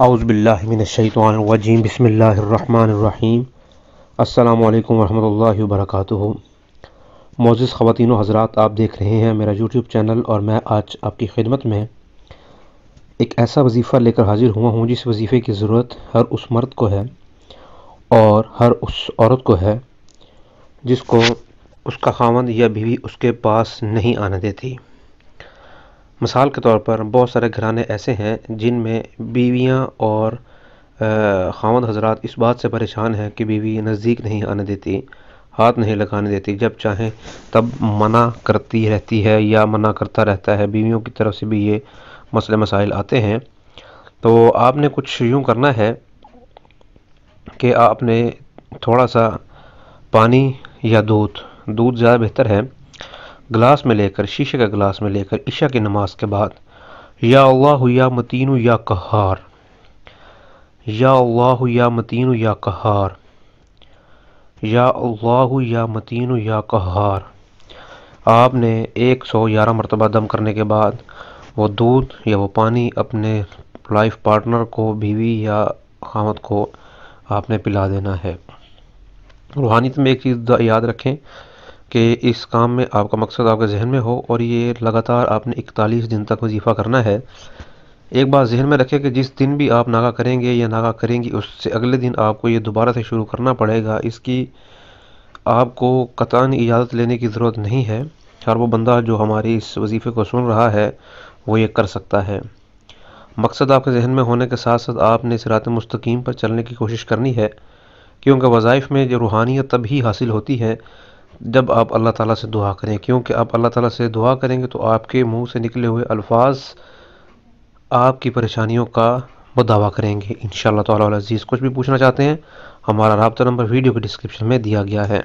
اعوذ باللہ من الشیطان الرجیم بسم اللہ الرحمن الرحیم السلام علیکم ورحمۃ اللہ وبرکاتہ۔ معزز خواتین و حضرات، آپ دیکھ رہے ہیں میرا یوٹیوب چینل، اور میں آج آپ کی خدمت میں ایک ایسا وظیفہ لے کر حاضر ہوا ہوں جس وظیفے کی ضرورت ہر اس مرد کو ہے اور ہر اس عورت کو ہے جس کو اس کا خاوند یا بیوی اس کے پاس نہیں آنے دیتی۔ مثال کے طور پر بہت سارے گھرانے ایسے ہیں جن میں بیویاں اور خاوند حضرات اس بات سے پریشان ہیں کہ بیوی نزدیک نہیں آنے دیتی، ہاتھ نہیں لگانے دیتی، جب چاہیں تب منع کرتی رہتی ہے یا منع کرتا رہتا ہے۔ بیویوں کی طرف سے بھی یہ مسئلے مسائل آتے ہیں، تو آپ نے کچھ یوں کرنا ہے کہ آپ نے تھوڑا سا پانی یا دودھ زیادہ بہتر ہے، گلاس میں لے کر، شیشے کا گلاس میں لے کر عشاء کی نماز کے بعد یا اللہ یا متین یا قہار، یا اللہ یا متین یا قہار، یا اللہ یا متین یا قہار، آپ نے 111 مرتبہ دم کرنے کے بعد وہ دودھ یا وہ پانی اپنے لائف پارٹنر کو، بیوی یا خاوند کو آپ نے پلا دینا ہے۔ روحانیت میں ایک چیز یاد رکھیں کہ اس کام میں آپ کا مقصد آپ کے ذہن میں ہو، اور یہ لگاتار آپ نے 41 دن تک وظیفہ کرنا ہے۔ ایک بات ذہن میں رکھیں کہ جس دن بھی آپ ناغہ کریں گے یا ناغہ کریں گی، اس سے اگلے دن آپ کو یہ دوبارہ سے شروع کرنا پڑے گا۔ اس کی آپ کو قطعاً اجازت لینے کی ضرورت نہیں ہے۔ ہر وہ بندہ جو ہماری اس وظیفے کو سن رہا ہے وہ یہ کر سکتا ہے۔ مقصد آپ کے ذہن میں ہونے کے ساتھ ساتھ آپ نے صراط مستقیم پر چلنے کی کوشش کرنی ہے، کیونکہ وظائف میں جو روحانیت تب ہی حاصل ہوتی ہے جب آپ اللہ تعالیٰ سے دعا کریں، کیونکہ آپ اللہ تعالیٰ سے دعا کریں گے تو آپ کے منہ سے نکلے ہوئے الفاظ آپ کی پریشانیوں کا مداوع کریں گے انشاءاللہ تعالیٰ العزیز۔ کچھ بھی پوچھنا چاہتے ہیں، ہمارا رابطہ نمبر ویڈیو کے ڈسکرپشن میں دیا گیا ہے۔